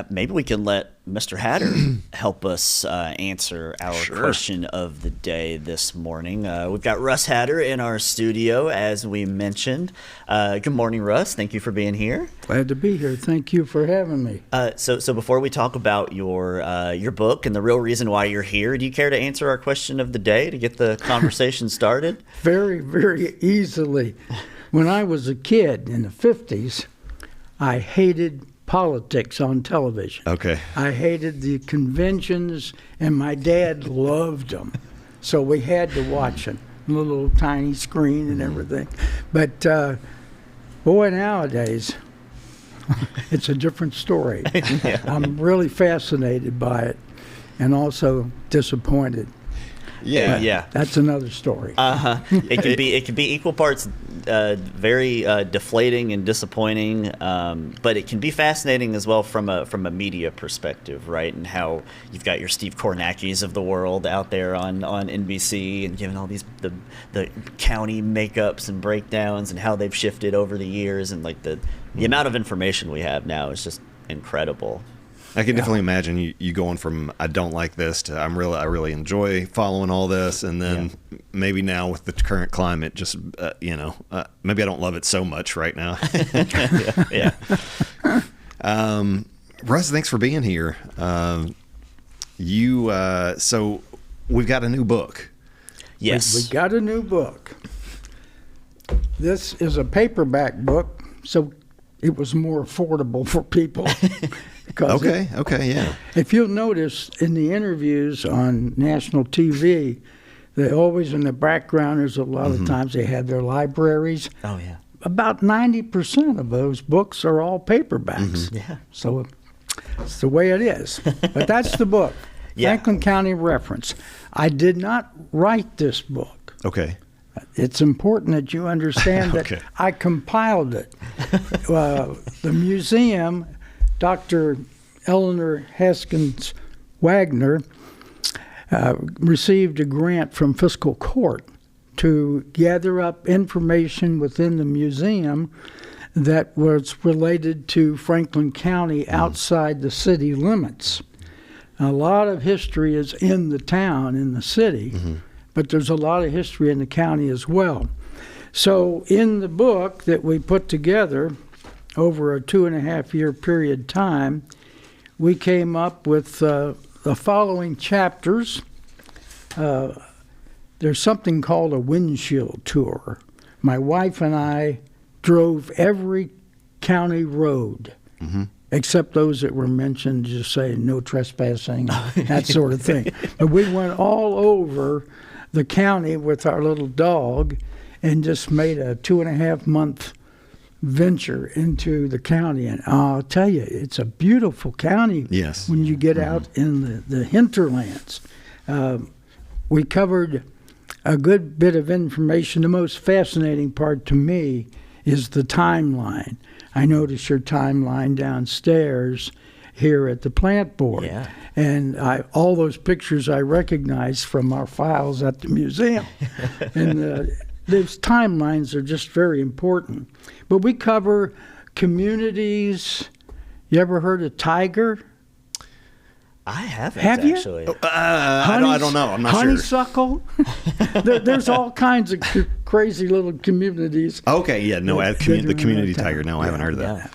maybe we can let Mr. Hatter help us answer our question of the day this morning. We've got Russ Hatter in our studio, as we mentioned. Good morning, Russ. Thank you for being here. Glad to be here. Thank you for having me. So before we talk about your book and the real reason why you're here, do you care to answer our question of the day to get the conversation started? Very, very easily. When I was a kid in the 50s, I hated politics on television. Okay. I hated the conventions, and my dad loved them. So we had to watch it, a little tiny screen and everything. But boy, nowadays, it's a different story. Yeah. I'm really fascinated by it and also disappointed. Yeah. Yeah. That's another story. It can be equal parts very deflating and disappointing, but it can be fascinating as well from a media perspective, right? And how you've got your Steve Kornackis of the world out there on NBC and giving all these the county makeups and breakdowns and how they've shifted over the years, and like the amount of information we have now is just incredible. I can definitely imagine you going from I don't like this to I really enjoy following all this, and then maybe now with the current climate, just maybe I don't love it so much right now. Yeah. Russ, thanks for being here. So we've got a new book. Yes. We got a new book. This is a paperback book, so it was more affordable for people. Okay, yeah. If you'll notice in the interviews on national TV, they always in the background, there's a lot of times they have their libraries. Oh, yeah. About 90% of those books are all paperbacks. Yeah. So it's the way it is. But that's the book, Yeah. Franklin County Reference. I did not write this book. Okay. It's important that you understand that Okay. I compiled it. The museum, Dr. Eleanor Haskins Wagner, received a grant from Fiscal Court to gather up information within the museum that was related to Franklin County outside the city limits. A lot of history is in the town, in the city, but there's a lot of history in the county as well. So in the book that we put together over a 2.5-year period time, we came up with the following chapters. There's something called a windshield tour. My wife and I drove every county road, except those that were mentioned, just say no trespassing, that sort of thing. But we went all over the county with our little dog and just made a 2.5-month venture into the county. And I'll tell you, it's a beautiful county. Yes. When you get out in the hinterlands. We covered a good bit of information. The most fascinating part to me is the timeline. I noticed your timeline downstairs here at the plant board. Yeah. And all those pictures I recognize from our files at the museum. And those timelines are just very important. But we cover communities. You ever heard of Tiger? I haven't, Have you? actually. I don't know. I'm not sure. Honeysuckle. There's all kinds of crazy little communities. Okay, yeah, no, that the are in community that town. tiger. No, I haven't heard of that. Yeah.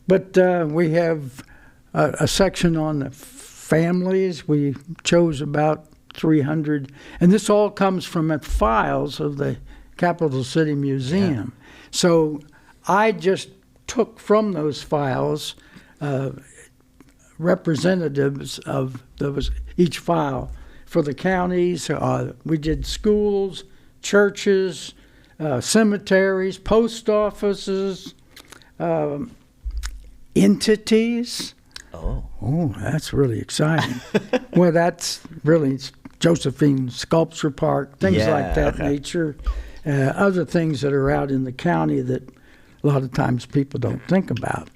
But we have a section on the families. We chose about 300. And this all comes from the files of the Capital City Museum. Yeah. So I just took from those files representatives of each file for the counties. We did schools, churches, cemeteries, post offices, entities. Oh, that's really exciting. Well, that's really Josephine Sculpture Park, things like that nature. Other things that are out in the county that a lot of times people don't think about.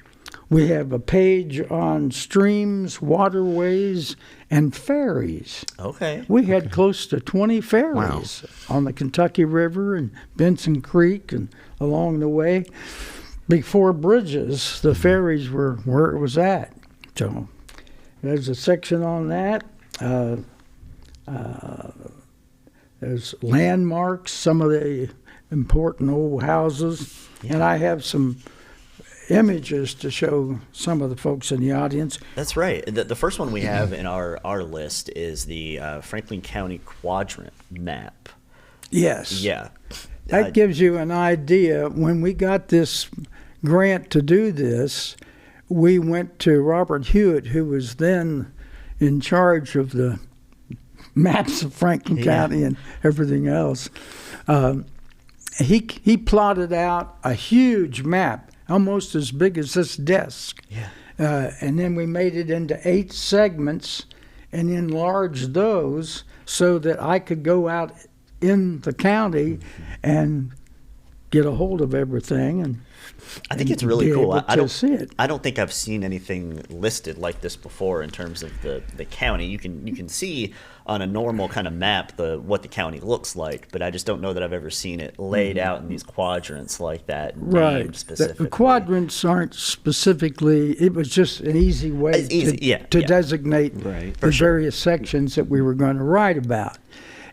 We have a page on streams, waterways, and ferries. Okay. We had close to 20 ferries on the Kentucky River and Benson Creek and along the way. Before bridges, the ferries were where it was at. So there's a section on that. There's landmarks, some of the important old houses, and I have some images to show some of the folks in the audience. That's right. The first one we have in our list is the Franklin County quadrant map. Yes. Yeah. That gives you an idea. When we got this grant to do this, we went to Robert Hewitt, who was then in charge of the maps of Franklin County and everything else. He plotted out a huge map, almost as big as this desk. Yeah. And then we made it into 8 segments and enlarged those so that I could go out in the county and get a hold of everything. And I think it's really cool. I don't see it. I don't think I've seen anything listed like this before in terms of the county. You can see on a normal kind of map what the county looks like, but I just don't know that I've ever seen it laid out in these quadrants like that. Right. Specifically. The quadrants aren't specifically. It was just an easy way to designate the various sections that we were going to write about.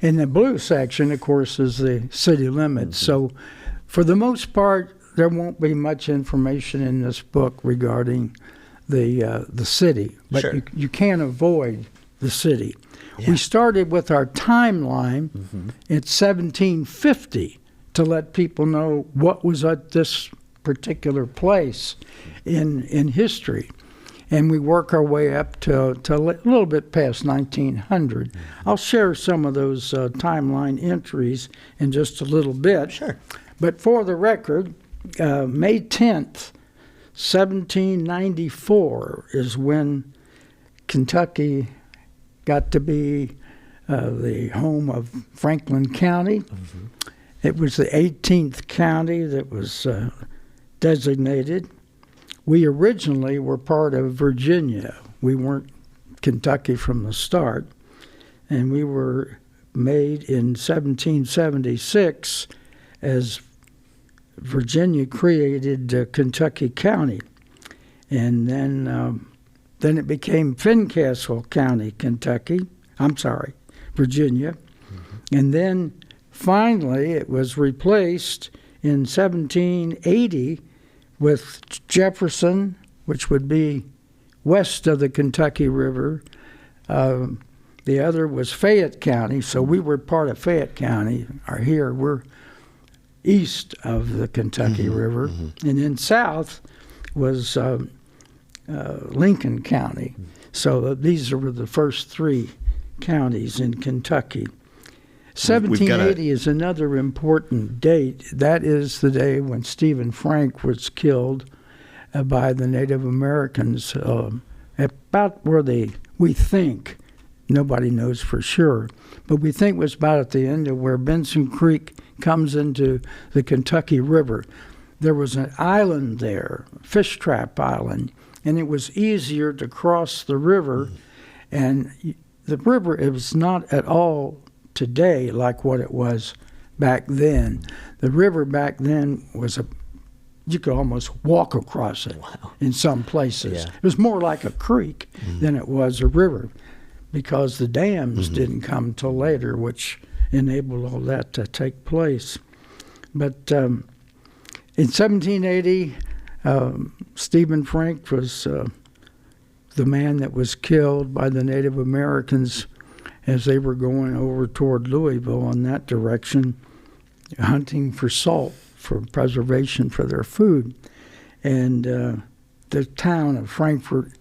And the blue section, of course, is the city limits. So for the most part, there won't be much information in this book regarding the city, but you can't avoid the city. Yeah. We started with our timeline at 1750 to let people know what was at this particular place in history. And we work our way up to a little bit past 1900. I'll share some of those timeline entries in just a little bit. Sure. But for the record, May 10th, 1794 is when Kentucky got to be the home of Franklin County. It was the 18th county that was designated. We originally were part of Virginia. We weren't Kentucky from the start. And we were made in 1776 as Virginia created Kentucky County. And then it became Fincastle County, Virginia. And then finally it was replaced in 1780 with Jefferson, which would be west of the Kentucky River. The other was Fayette County, so we were part of Fayette County. Here we're east of the Kentucky River. And then south was Lincoln County. So these were the first 3 counties in Kentucky. 1780 is another important date. That is the day when Stephen Frank was killed by the Native Americans, about where we think, nobody knows for sure, but we think it was about at the end of where Benson Creek comes into the Kentucky River. There was an island there, Fish Trap Island, and it was easier to cross the river. And the river, it was not at all today like what it was back then. The river back then was you could almost walk across it in some places. It was more like a creek than it was a river because the dams didn't come till later, which enabled all that to take place. But in 1780, Stephen Frank was the man that was killed by the Native Americans as they were going over toward Louisville in that direction, hunting for salt for preservation for their food. And the town of Frankfort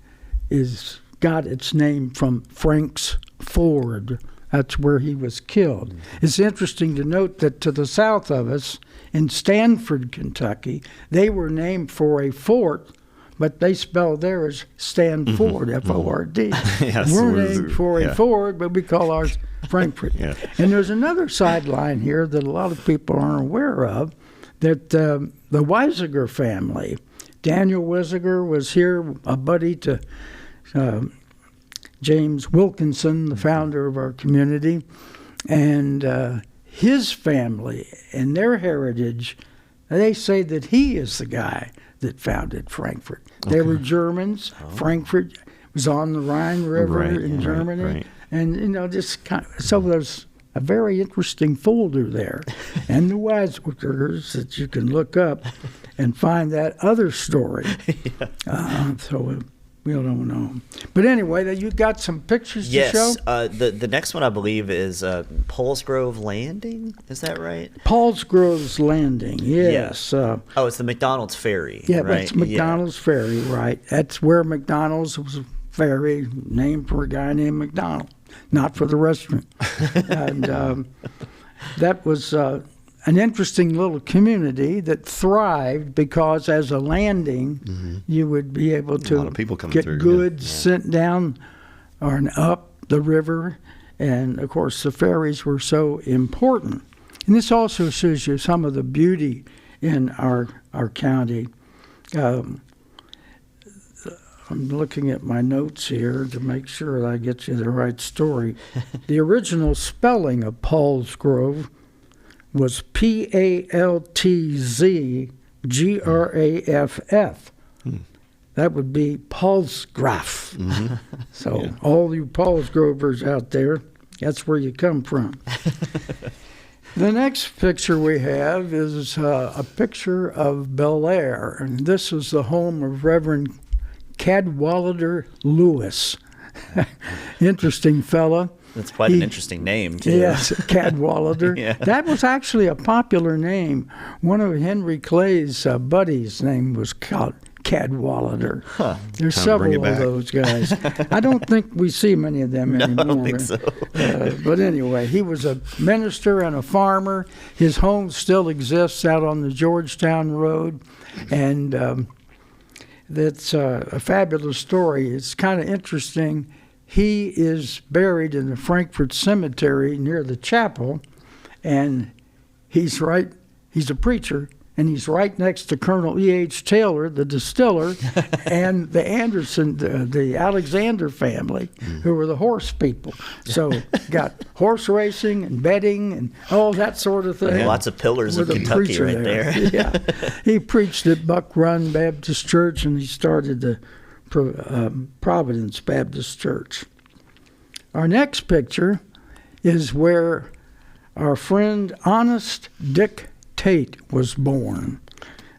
got its name from Frank's Ford. That's where he was killed. It's interesting to note that to the south of us, in Stanford, Kentucky, they were named for a fort, but they spelled theirs Stanford, F-O-R-D. We're named for a Ford, but we call ours Frankfort. And there's another sideline here that a lot of people aren't aware of, that the Weisiger family, Daniel Weisiger was here, a buddy to James Wilkinson, the founder of our community, and his family and their heritage, they say that he is the guy that founded Frankfort. They were Germans. Frankfort was on the Rhine River in Germany. Right. And, just kind of, so there's a very interesting folder there. And the Wadsworthers that you can look up and find that other story. So we don't know. But anyway, you got some pictures to show? Yes. The next one, I believe, is Paulsgrove Landing. Is that right? Paulsgrove's Landing, yes. It's the McDonald's Ferry. Yeah, right? That's McDonald's Ferry, right. That's where McDonald's was a ferry named for a guy named McDonald, not for the restaurant. And that was an interesting little community that thrived because as a landing, you would be able to a lot of people coming get through, goods sent down or up the river. And, of course, the ferries were so important. And this also shows you some of the beauty in our county. I'm looking at my notes here to make sure that I get you the right story. The original spelling of Paulsgrove was Paltzgraff. That would be Paulsgraf. So all you Paulsgrovers out there, that's where you come from. The next picture we have is a picture of Bel Air, and this is the home of Reverend Cadwallader Lewis. Interesting fella. That's quite an interesting name, too. Yes, Cadwallader. Yeah. That was actually a popular name. One of Henry Clay's buddies' name was Cadwallader. There's several of those guys. I don't think we see many of them anymore. I don't think so. But anyway, he was a minister and a farmer. His home still exists out on the Georgetown Road, and that's a fabulous story. It's kind of interesting. He is buried in the Frankfort Cemetery near the chapel, and he's a preacher, and he's right next to Colonel E.H. Taylor, the distiller, and the Anderson, the Alexander family, who were the horse people. So got horse racing and betting and all that sort of thing. Lots of pillars of Kentucky right there. Yeah. He preached at Buck Run Baptist Church, and he started the Providence Baptist Church. Our next picture is where our friend Honest Dick Tate was born.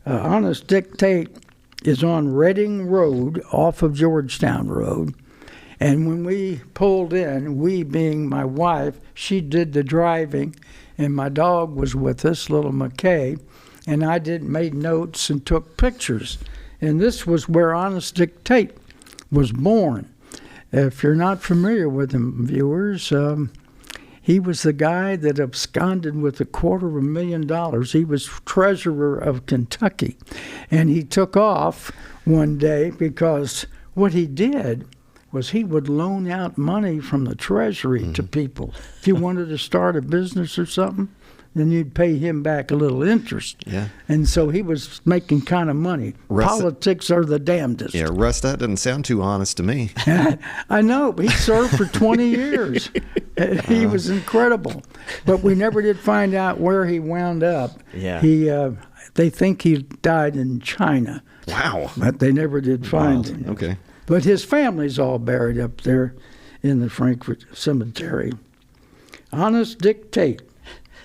Honest Dick Tate is on Reading Road off of Georgetown Road. And when we pulled in, we being my wife, she did the driving, and my dog was with us, little McKay, and I made notes and took pictures. And this was where Honest Dick Tate was born. If you're not familiar with him, viewers, he was the guy that absconded with $250,000. He was treasurer of Kentucky. And he took off one day because what he did was he would loan out money from the treasury to people. If you wanted to start a business or something, then you'd pay him back a little interest. Yeah. And so he was making kind of money. Politics are the damnedest. Yeah, Russ, that doesn't sound too honest to me. I know, but he served for 20 years. He was incredible. But we never did find out where he wound up. Yeah. They think he died in China. Wow. But they never did find him. Okay. But his family's all buried up there in the Frankfort Cemetery. Honest Dick Tate.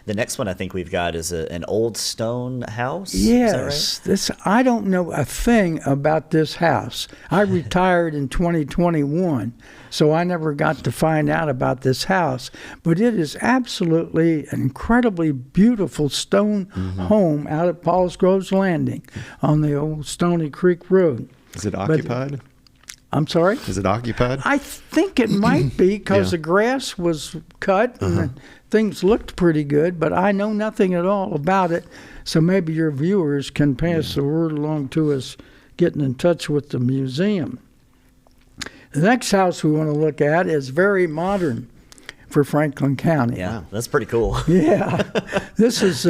The next one I think we've got is an old stone house. Yes. Is that right? I don't know a thing about this house. I retired in 2021, so I never got to find out about this house. But it is absolutely an incredibly beautiful stone home out at Paulsgrove's Landing on the old Stony Creek Road. Is it occupied? I'm sorry? Is it occupied? I think it might be because the grass was cut and things looked pretty good, but I know nothing at all about it. So maybe your viewers can pass the word along to us, getting in touch with the museum. The next house we want to look at is very modern for Franklin County. Yeah, that's pretty cool. Yeah. This is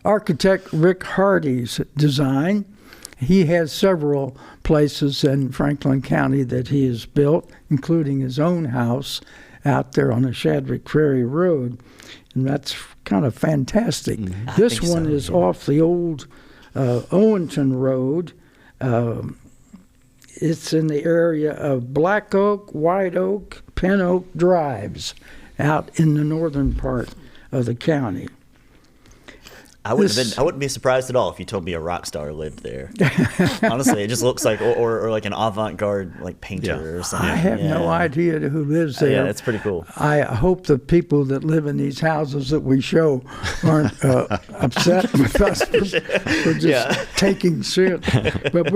architect Rick Hardy's design. He has several places in Franklin County that he has built, including his own house out there on the Shadwick Ferry Road. And that's kind of fantastic. This one is off the old Owenton Road it's in the area of Black Oak, White Oak, Pin Oak Drives out in the northern part of the county. I wouldn't be surprised at all if you told me a rock star lived there. Honestly, it just looks like, or like an avant-garde like painter or something. I have no idea who lives there. Yeah, it's pretty cool. I hope the people that live in these houses that we show aren't upset with us for just taking shit. But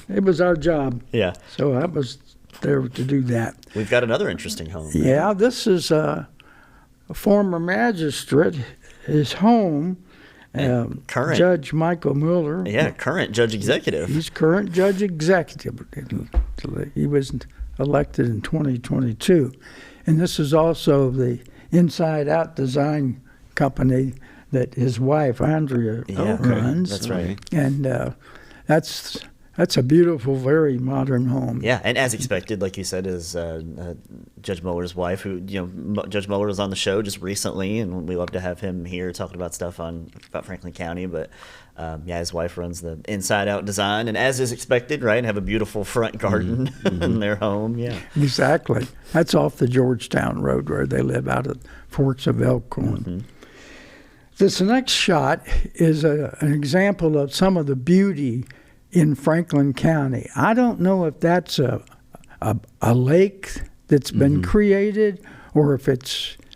it was our job. Yeah. So I was there to do that. We've got another interesting home. Yeah, this is a former magistrate. His home, current Judge Michael Mueller. Yeah, current judge executive. He's current judge executive. He was elected in 2022. And this is also the Inside Out design company that his wife, Andrea, runs. That's right. And that's a beautiful, very modern home. Yeah, and as expected, like you said, is Judge Mueller's wife, who, Judge Mueller was on the show just recently, and we love to have him here talking about stuff about Franklin County. But his wife runs the Inside Out design, and as is expected, right, have a beautiful front garden in their home. Yeah, exactly. That's off the Georgetown Road where they live out at Forks of Elkhorn. Mm-hmm. This next shot is an example of some of the beauty in Franklin County. I don't know if that's a lake that's been created, or if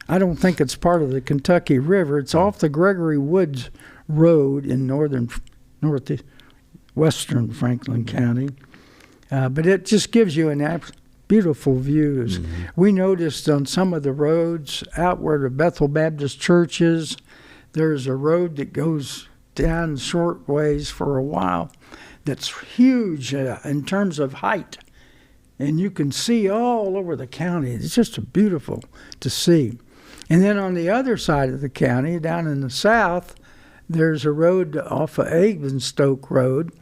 I don't think it's part of the Kentucky River. It's off the Gregory Woods Road in northwestern Franklin County. But it just gives you beautiful views. We noticed on some of the roads out where the Bethel Baptist Church is, there's a road that goes down short ways for a while that's huge in terms of height. And you can see all over the county. It's just beautiful to see. And then on the other side of the county, down in the south, there's a road off of Avenstoke Road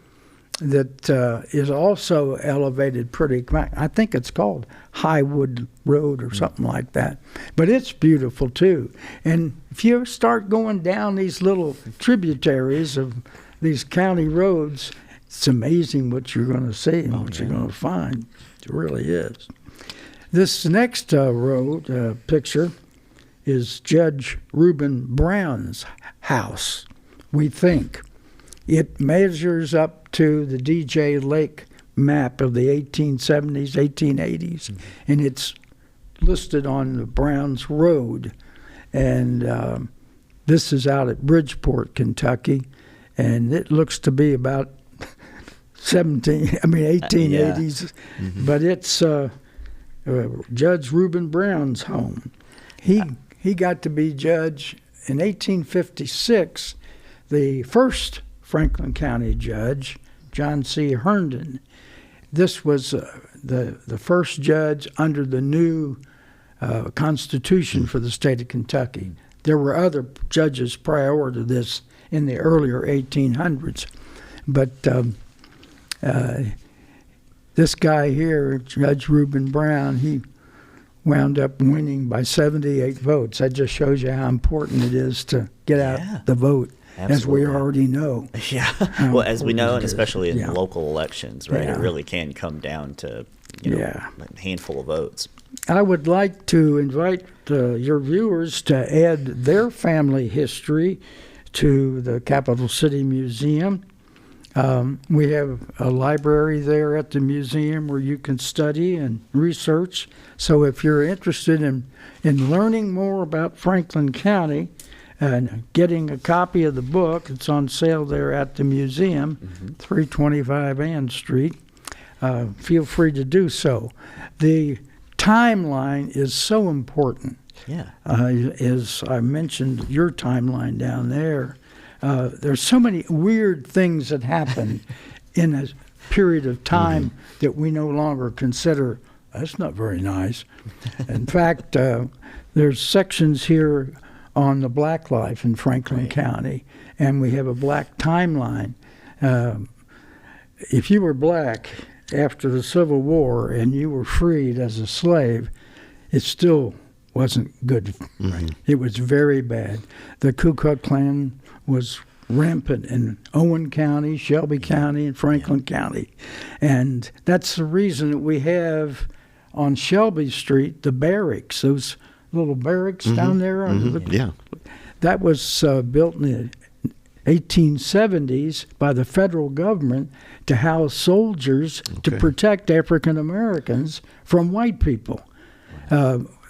that is also elevated pretty. I think it's called Highwood Road or something like that. But it's beautiful too. And if you start going down these little tributaries of these county roads, it's amazing what you're going to see and what you're going to find. It really is. This next road picture is Judge Reuben Brown's house, we think. It measures up to the DJ Lake map of the 1870s, 1880s, and it's listed on the Browns Road. And this is out at Bridgeport, Kentucky, and it looks to be about 1880s, but it's Judge Reuben Brown's home. He got to be judge in 1856. The first Franklin County judge, John C. Herndon. This was the first judge under the new Constitution for the state of Kentucky. There were other judges prior to this in the earlier 1800s, but this guy here, Judge Reuben Brown, he wound up winning by 78 votes. That just shows you how important it is to get out the vote, as we already know. Yeah, well, as we know, and especially in local elections, right? It really can come down to a handful of votes. I would like to invite your viewers to add their family history to the Capital City Museum. We have a library there at the museum where you can study and research. So if you're interested in learning more about Franklin County and getting a copy of the book, it's on sale there at the museum, 325 Ann Street. Feel free to do so. The timeline is so important. Yeah. As I mentioned, your timeline down there. There's so many weird things that happen in a period of time that we no longer consider, that's not very nice. In fact, there's sections here on the black life in Franklin County, and we have a black timeline. If you were black after the Civil War and you were freed as a slave, it still wasn't good. It was very bad. The Ku Klux Klan was rampant in Owen County, Shelby County, and Franklin County. And that's the reason that we have on Shelby Street the barracks, those little barracks down there. That was built in the 1870s by the federal government to house soldiers to protect African Americans from white people.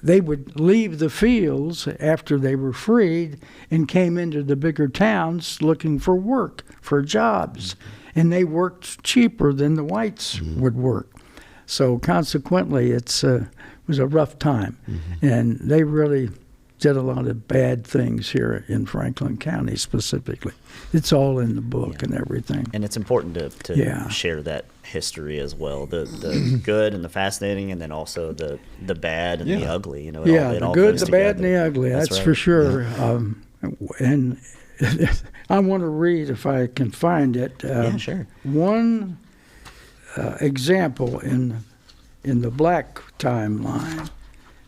They would leave the fields after they were freed and came into the bigger towns looking for work, for jobs. And they worked cheaper than the whites would work. So consequently, it was a rough time. And they really did a lot of bad things here in Franklin County specifically. It's all in the book and everything. And it's important to share that history as well, the good and the fascinating, and then also the bad and the ugly. The good, the bad, and the ugly. That's for sure. And I want to read, if I can find it, sure. One example in the black timeline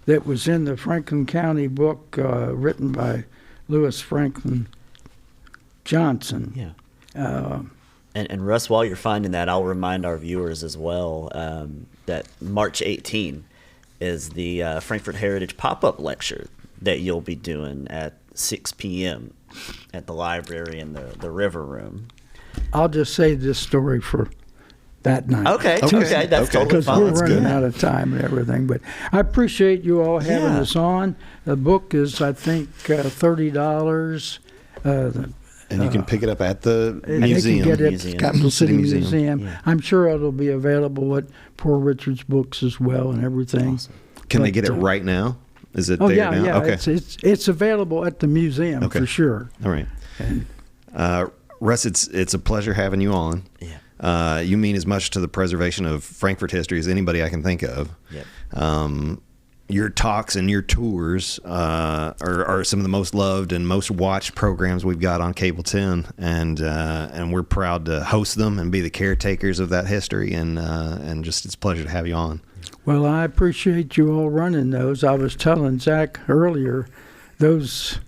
that was in the Franklin County book written by Lewis Franklin Johnson. And Russ, while you're finding that, I'll remind our viewers as well that March 18 is the Frankfort Heritage pop-up lecture that you'll be doing at 6 p.m. at the library in the River Room. I'll just say this story for that night. Okay, that's totally fine. Because we're running out of time and everything. But I appreciate you all having us on. The book is, I think, $30. And you can pick it up at the museum. You can get it at Capital City Museum. Yeah. I'm sure it'll be available at Poor Richard's Books as well and everything. Awesome. Can they get it right now? Is it there now? Yeah. Okay. It's available at the museum for sure. All right. And, Russ, it's a pleasure having you on. Yeah. You mean as much to the preservation of Frankfort history as anybody I can think of. Yep. Your talks and your tours are some of the most loved and most watched programs we've got on Cable 10, and we're proud to host them and be the caretakers of that history, and just it's a pleasure to have you on. Well, I appreciate you all running those. I was telling Zach earlier, those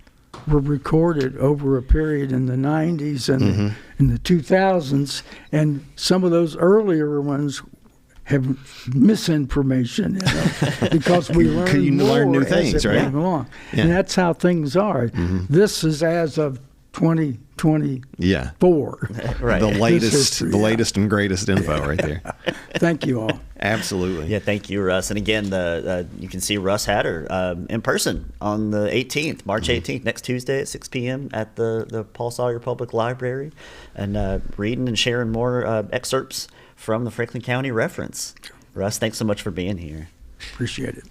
were recorded over a period in the 90s and in the 2000s, and some of those earlier ones have misinformation, because we learn new things, right? Along. Yeah. And that's how things are. This is as of 2024. Right. The latest and greatest info right there. Thank you all. Absolutely. Yeah, thank you, Russ. And again, you can see Russ Hatter in person on the 18th, March 18th, next Tuesday at 6 p.m. at the Paul Sawyier Public Library, and reading and sharing more excerpts from the Franklin County Reference. Russ, thanks so much for being here. Appreciate it.